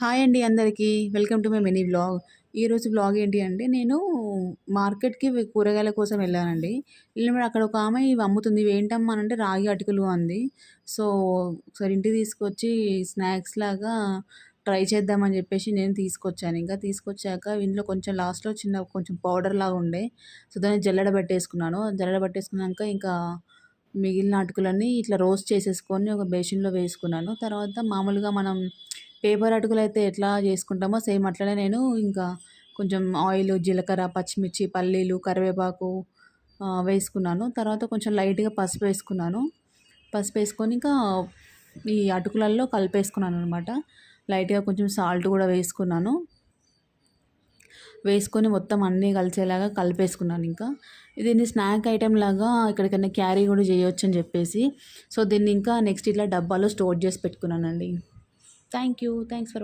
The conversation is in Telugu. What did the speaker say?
హాయ్ అండి అందరికీ. Welcome to my mini vlog. ఈరోజు వ్లాగ్ ఏంటి అంటే నేను మార్కెట్‌కి కూరగాయల కోసం వెళ్ళానండి. వెళ్ళినప్పుడు అక్కడ ఒక ఆమె ఇవి అమ్ముతుంది. ఇవి ఏంటమ్మా అనంటే రాగి అటుకులు అంది. సో, ఒకసారి ఇంటికి తీసుకొచ్చి స్నాక్స్‌లాగా ట్రై చేద్దామని చెప్పేసి నేను తీసుకొచ్చాను. ఇంకా తీసుకొచ్చాక ఇందులో కొంచెం లాస్ట్‌లో కొంచెం పౌడర్‌లాగా ఉండే. సో, దాన్ని జల్లెడ పట్టేసుకున్నాను. జల్లెడ పట్టేసుకున్నాక ఇంకా మిగిలిన అటుకులన్నీ ఇట్లా రోస్ట్ చేసేసుకొని ఒక బేసిన్‌లో వేసుకున్నాను. తర్వాత మామూలుగా మనం పేపర్ అటుకులైతే ఎట్లా చేసుకుంటామో సేమ్ అట్లనే నేను ఇంకా కొంచెం ఆయిలు, జీలకర్ర, పచ్చిమిర్చి, పల్లీలు, కరివేపాకు వేసుకున్నాను. తర్వాత కొంచెం లైట్‌గా పసుపేసుకున్నాను. పసుపేసుకొని ఇంకా ఈ అటుకులల్లో కలిపేసుకున్నాననమాట. లైట్‌గా కొంచెం సాల్ట్ కూడా వేసుకున్నాను. వేసుకొని మొత్తం అన్నీ కలిసేలాగా కలిపేసుకున్నాను ఇంకా. దీన్ని స్నాక్ ఐటెమ్ లాగా ఎక్కడికైనా క్యారీ కూడా చేయొచ్చని చెప్పేసి, సో దీన్ని ఇంకా నెక్స్ట్ ఇట్లా డబ్బాలో స్టోర్ చేసి పెట్టుకున్నానండి. Thank you. Thanks for